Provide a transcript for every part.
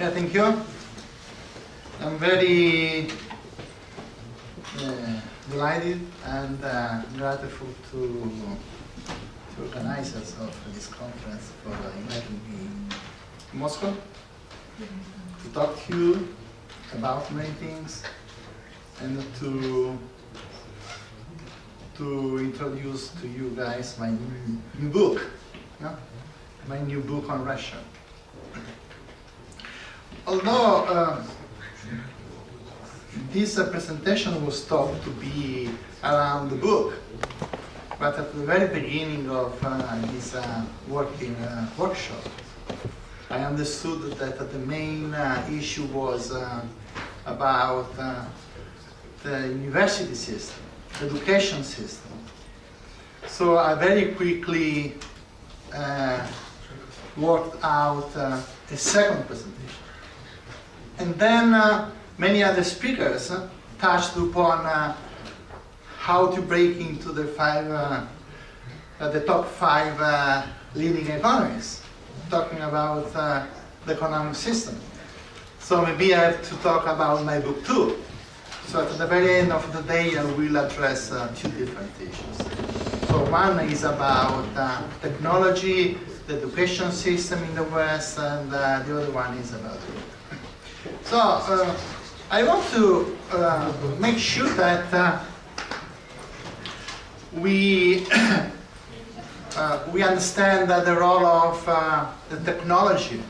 Yeah, thank you. I'm very delighted and grateful to organizers of this conference for inviting me to Moscow to talk to you about many things and to introduce to you guys my new book, my new book on Russia. Although this presentation was thought to be around the book, but at the very beginning of this working workshop, I understood that the main issue was about the university system, the education system. So I very quickly worked out a second presentation. And then many other speakers touched upon how to break into the top five leading economies, talking about the economic system. So maybe I have to talk about my book too. So at the very end of the day, I will address two different issues. So one is about technology, the education system in the West, and the other one is about it. So I want to make sure that we understand the role of the technology,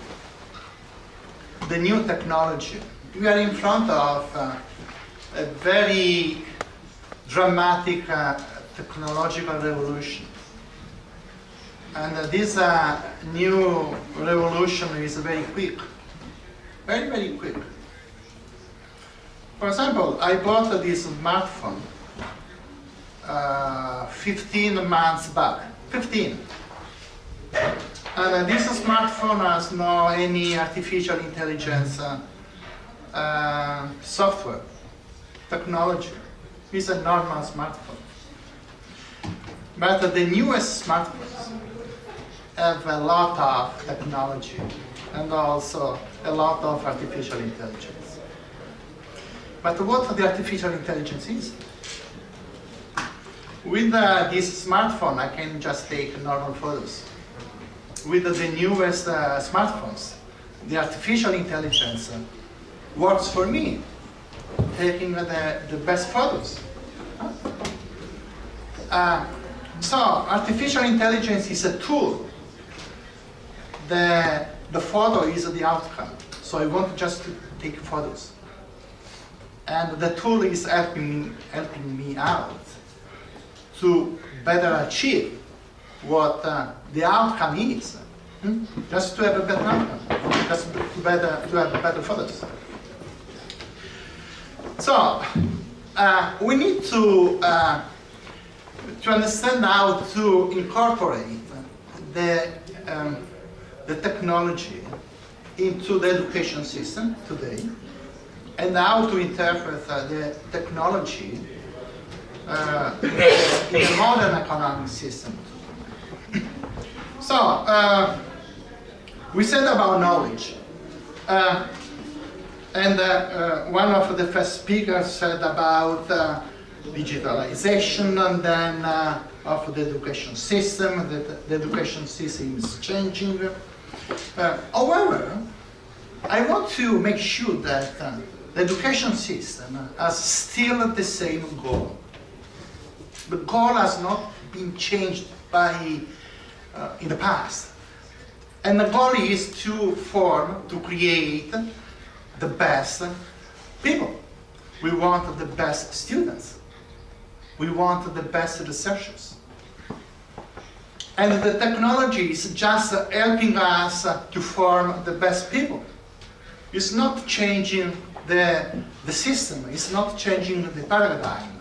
the new technology. We are in front of a very dramatic technological revolution. And this new revolution is very quick. Very, very quick. For example, I bought this smartphone 15 months back. 15. And this smartphone has no any artificial intelligence software, technology. It's a normal smartphone. But the newest smartphones have a lot of technology and also a lot of artificial intelligence. But what the artificial intelligence is? With this smartphone, I can just take normal photos. With the newest smartphones, the artificial intelligence works for me, taking the best photos. So artificial intelligence is a tool. The photo is the outcome. So I want just to take photos. And the tool is helping me out to better achieve what the outcome is. Just to have a better outcome, just to have better photos. So we need to understand how to incorporate the technology into the education system today, and how to interpret the technology in a modern economic system. So, we said about knowledge. And one of the first speakers said about digitalization, and then of the education system, that the education system is changing. However, I want to make sure that the education system has still the same goal. The goal has not been changed in the past. And the goal is to create the best people. We want the best students. We want the best researchers. And the technology is just helping us to form the best people. It's not changing the system. It's not changing the paradigm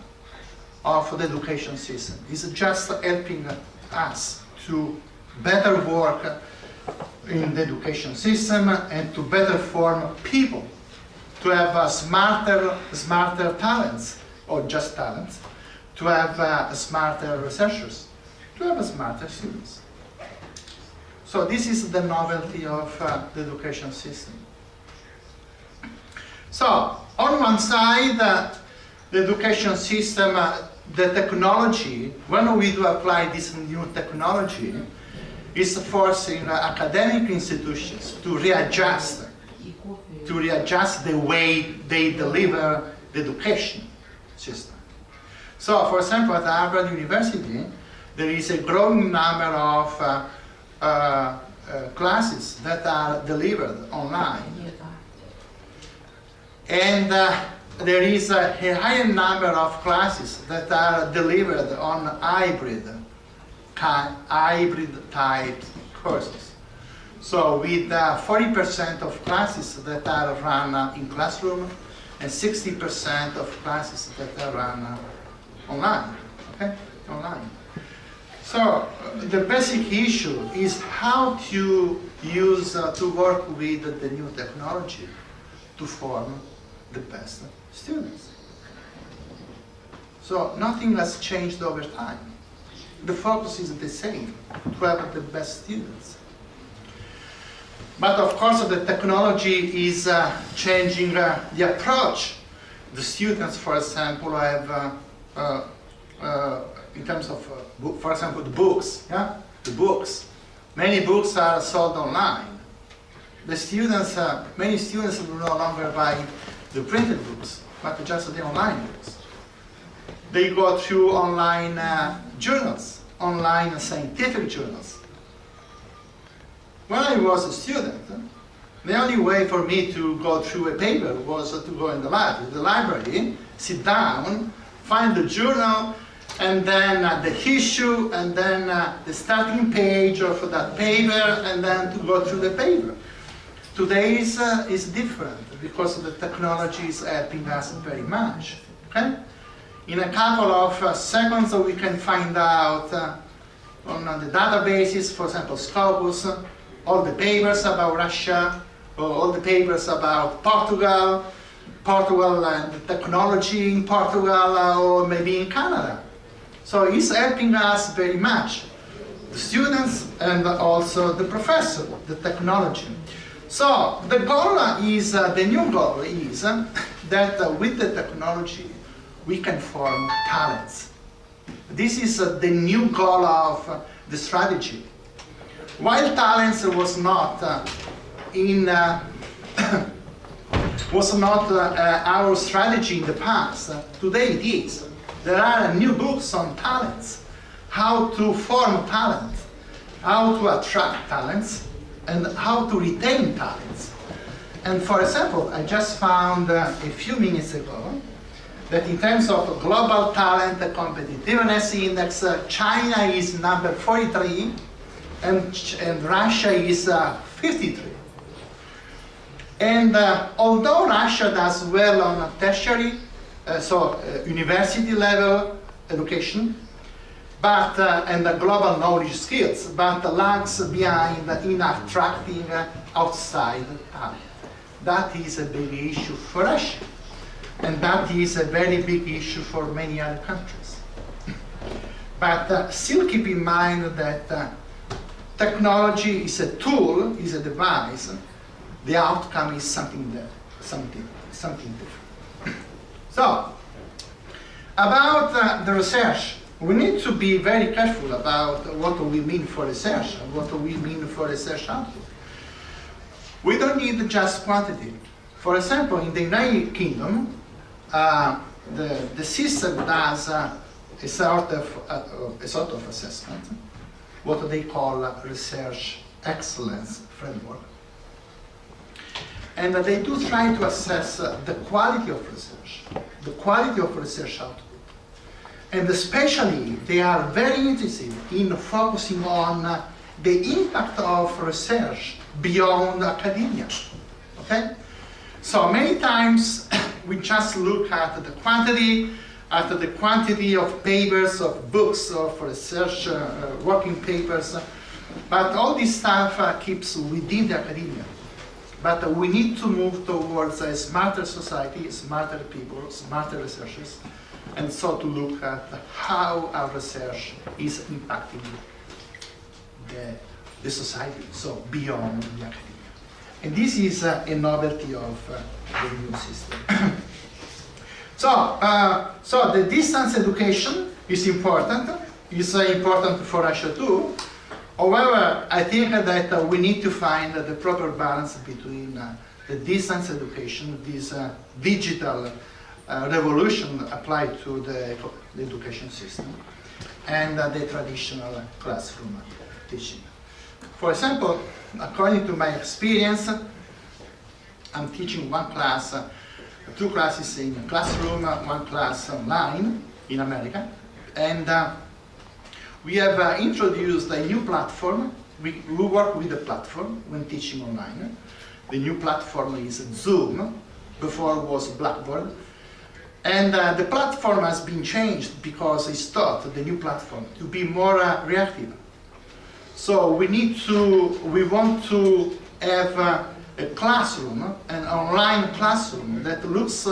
of the education system. It's just helping us to better work in the education system and to better form people, to have smarter talents, or just talents, to have smarter researchers, to have smarter students. So this is the novelty of the education system. So, on one side, the education system, the technology, when we do apply this new technology, is forcing academic institutions to readjust the way they deliver the education system. So, for example, at Harvard University, there is a growing number of classes that are delivered online. And there is a higher number of classes that are delivered on hybrid type courses. So with 40% of classes that are run in classroom and 60% of classes that are run online, okay, online. So the basic issue is how to use, to work with the new technology to form the best students. So nothing has changed over time. The focus is the same, to have the best students. But of course the technology is changing the approach. The students, for example, have, in terms of, for example, the books, yeah? The books. Many books are sold online. The students, many students will no longer buy the printed books, but just the online books. They go through online journals, online scientific journals. When I was a student, the only way for me to go through a paper was to go in the library, sit down, find the journal, and then the issue, and then the starting page of that paper, and then to go through the paper. Today is different because the technology is helping us very much. Okay? In a couple of seconds, we can find out on the databases, for example, Scopus, all the papers about Russia, or all the papers about Portugal and the technology in Portugal, or maybe in Canada. So it's helping us very much, the students and also the professor, the technology. So the goal is, the new goal is that with the technology we can form talents. This is the new goal of the strategy. While talents was not our strategy in the past, today it is. There are new books on talents, how to form talent, how to attract talents, and how to retain talents. And for example, I just found a few minutes ago that in terms of global talent competitiveness index, China is number 43 and Russia is 53. And although Russia does well on tertiary, university level education, but and the global knowledge skills, but lags behind in attracting outside talent. That is a big issue for Russia, and that is a very big issue for many other countries. But still keep in mind that technology is a tool, is a device. The outcome is something different. So, about the research, we need to be very careful about what we mean for research and what we mean for research output. We don't need just quantity. For example, in the United Kingdom, the system does a sort of assessment, what they call research excellence framework. And they do try to assess the quality of research output. And especially, they are very interested in focusing on the impact of research beyond academia, okay? So many times, we just look at the quantity of papers, of books, of research, working papers, but all this stuff keeps within the academia. But we need to move towards a smarter society, smarter people, smarter researchers, and so to look at how our research is impacting the society, so beyond the academia. And this is a novelty of the new system. So the distance education is important. It's important for Russia too. However, I think that we need to find the proper balance between the distance education, this digital revolution applied to the education system, and the traditional classroom teaching. For example, according to my experience, I'm teaching one class, two classes in a classroom, one class online in America, and we have introduced a new platform. We work with the platform when teaching online. The new platform is Zoom. Before it was Blackboard. And the platform has been changed because it's thought, the new platform, to be more reactive. So we want to have a classroom, an online classroom that looks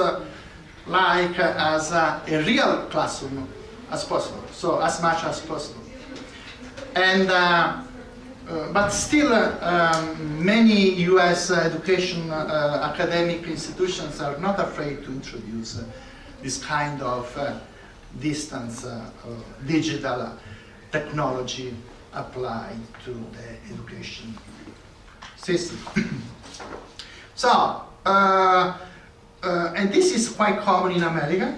like as a real classroom as possible, so as much as possible. And but still, many US education academic institutions are not afraid to introduce this kind of distance digital technology applied to the education system. So, and this is quite common in America.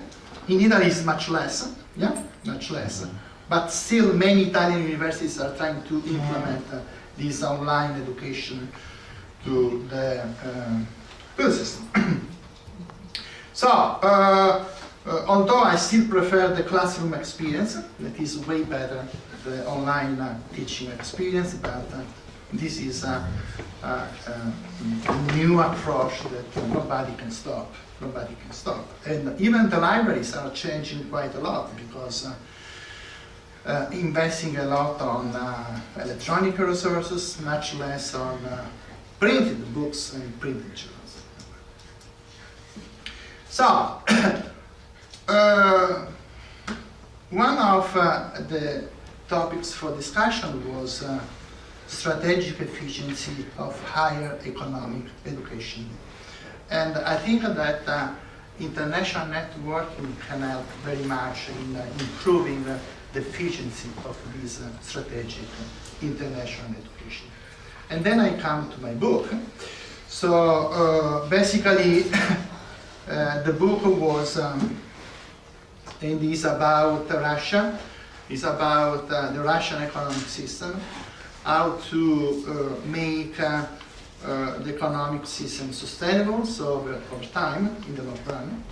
In Italy, it's much less. Yeah, much less. But still, many Italian universities are trying to implement this online education to the system. So, although I still prefer the classroom experience, that is way better, the online teaching experience, but this is a new approach that nobody can stop. Nobody can stop. And even the libraries are changing quite a lot because investing a lot on electronic resources, much less on printed books and printed journals. So, one of the topics for discussion was strategic efficiency of higher economic education. And I think that international networking can help very much in improving the efficiency of this strategic international education. And then I come to my book. So basically, the book was, and is about Russia. It's about the Russian economic system, how to make the economic system sustainable, so over time, in the long run.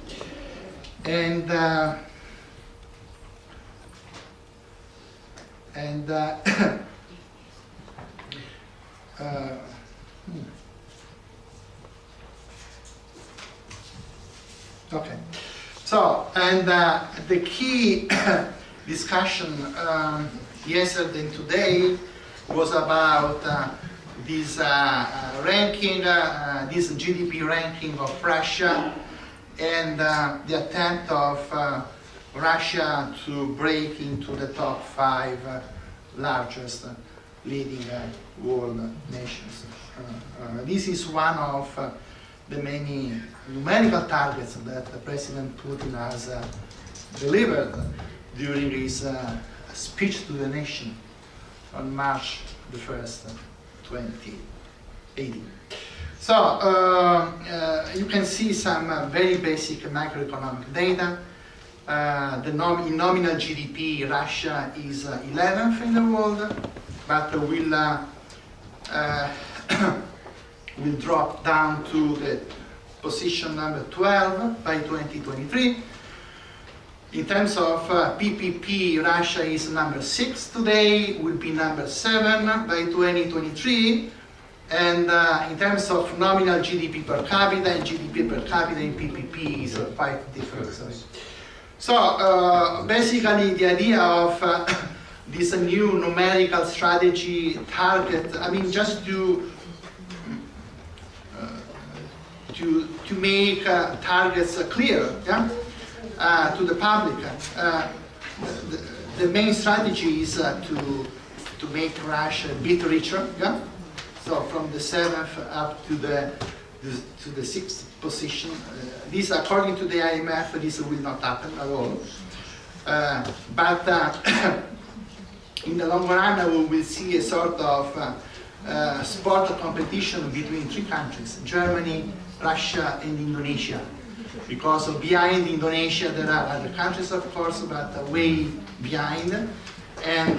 Okay, so, the key discussion yesterday and today was about this ranking, this GDP ranking of Russia, and the attempt of Russia to break into the top 5 largest leading world nations. This is one of the many numerical targets that President Putin has delivered during his speech to the nation on March the 1st, 2018. So you can see some very basic macroeconomic data. In nominal GDP, Russia is 11th in the world, but will drop down to the position number 12 by 2023. In terms of PPP, Russia is number 6 today, will be number 7 by 2023. And in terms of nominal GDP per capita, and GDP per capita in PPP is quite different. So basically the idea of this new numerical strategy target, I mean, just to make targets clear, yeah? To the public. The main strategy is to make Russia a bit richer, yeah? so from the 7th up to the 6th position. This, according to the IMF, this will not happen at all. But in the long run, we will see a sort of sport competition between three countries: Germany, Russia, and Indonesia. Because behind Indonesia there are other countries, of course, but way behind, and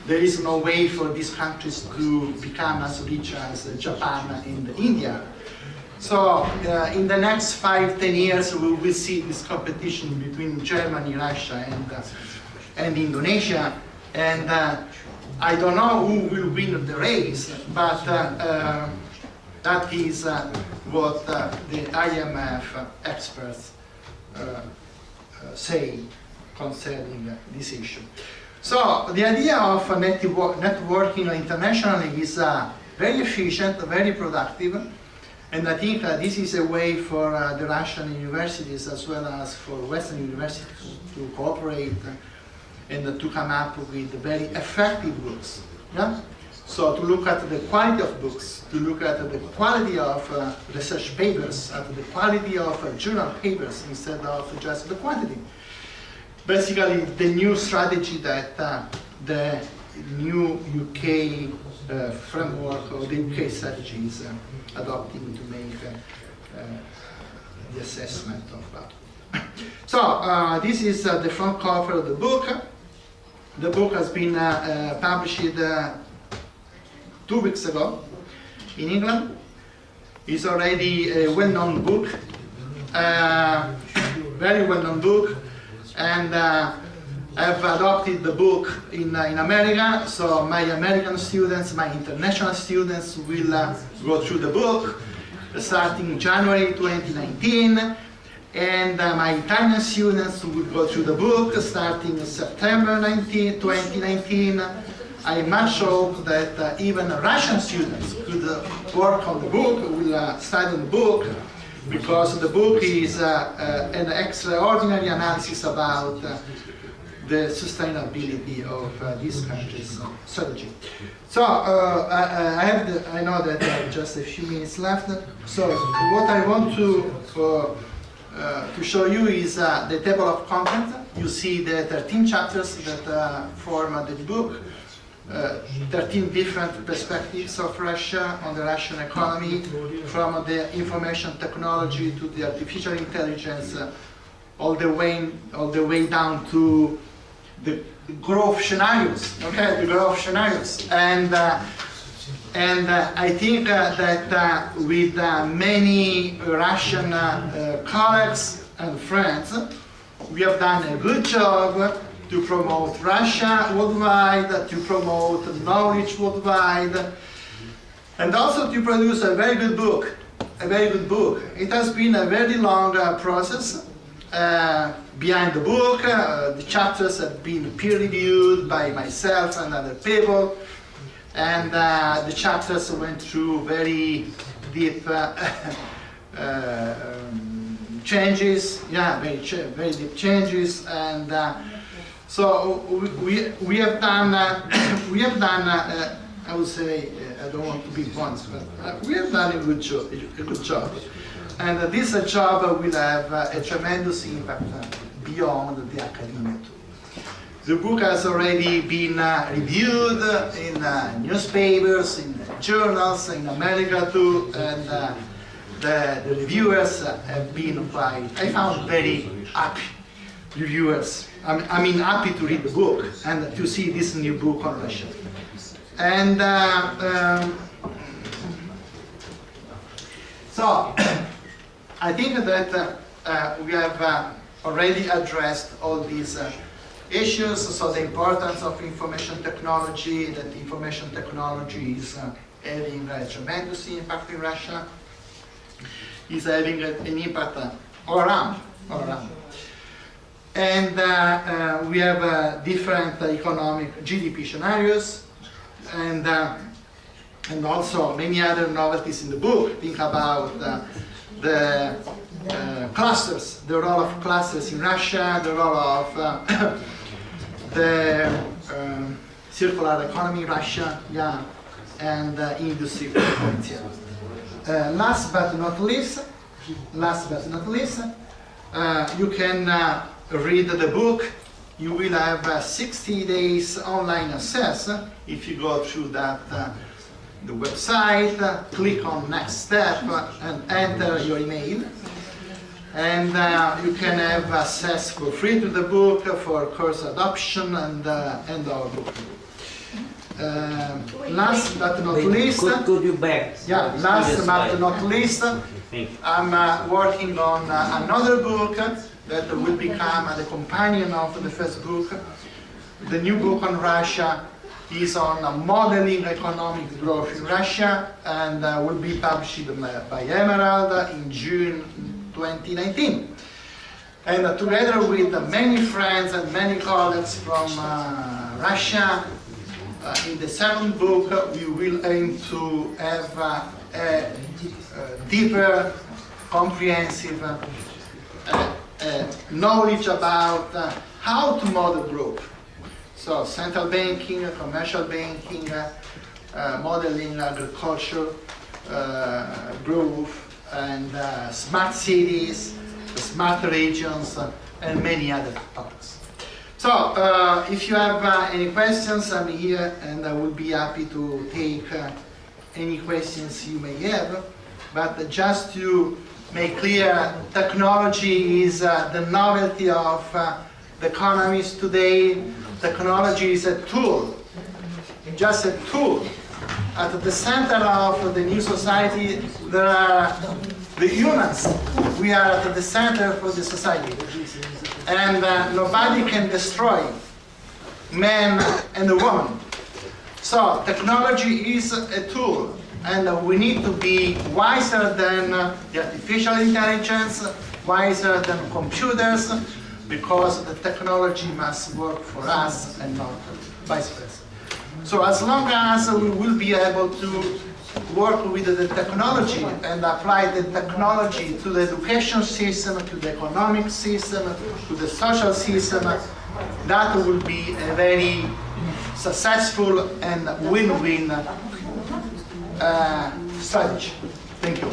there is no way for these countries to become as rich as Japan and India. So in the next 5-10 years we will see this competition between Germany, Russia, and Indonesia, and I don't know who will win the race, but that is what the IMF experts say concerning this issue. So the idea of networking internationally is very efficient, very productive, and I think this is a way for the Russian universities as well as for Western universities to cooperate and to come up with very effective books. Yeah? So to look at the quality of books, to look at the quality of research papers, at the quality of journal papers instead of just the quantity. Basically, the new strategy that the new UK framework, or the UK strategy is adopting to make the assessment of that. So this is the front cover of the book. The book has been published 2 weeks ago in England. It's already a well-known book, very well-known book, and I've adopted the book in America, so my American students, my international students will go through the book starting January 2019, and my Italian students will go through the book starting September 2019. I much hope that even Russian students could work on the book, will study the book, because the book is an extraordinary analysis about the sustainability of this country's strategy. So I know that I have just a few minutes left. So what I want to show you is the table of content. You see the 13 chapters that form the book. 13 different perspectives of Russia on the Russian economy, from the information technology to the artificial intelligence, all the way down to the growth scenarios. Okay, the growth scenarios, and I think that with many Russian colleagues and friends, we have done a good job to promote Russia worldwide, to promote knowledge worldwide, and also to produce a very good book. A very good book. It has been a very long process behind the book. The chapters have been peer-reviewed by myself and other people, and the chapters went through very deep changes. Yeah, very deep changes, and so we have done, I would say, I don't want to be blunt, but we have done a good job. And this job will have a tremendous impact beyond the academia too. The book has already been reviewed in newspapers, in journals, in America too, and the reviewers have been quite, I found, very happy reviewers. I mean, happy to read the book and to see this new book on Russia. And so, I think that we have already addressed all these issues. So the importance of information technology, that information technology is having a tremendous impact in Russia, is having an impact all around. And we have different economic GDP scenarios, and also many other novelties in the book. Think about the clusters, the role of clusters in Russia, the role of the circular economy in Russia, yeah, and Industry 4.0. Last but not least, you can read the book. You will have 60 days online access if you go through that the website, click on next step and enter your email. And you can have access for free to the book for course adoption and our book. Last but not least, could you back? Yeah, last but not least, I'm working on another book that will become the companion of the first book. The new book on Russia is on modeling economic growth in Russia and will be published by Emerald in June 2019. And together with many friends and many colleagues from Russia, in the second book we will aim to have a deeper, comprehensive knowledge about how to model growth. So central banking, commercial banking, modeling agriculture, growth, and smart cities, smart regions, and many other topics. So if you have any questions, I'm here and I will be happy to take any questions you may have. But just to make clear, technology is the novelty of the economies today. Technology is a tool, just a tool. At the center of the new society, there are the humans. We are at the center of the society. And nobody can destroy man and a woman. So technology is a tool, and we need to be wiser than the artificial intelligence, wiser than computers, because the technology must work for us and not vice versa. So as long as we will be able to work with the technology and apply the technology to the education system, to the economic system, to the social system, that will be a very successful and win-win strategy. Thank you.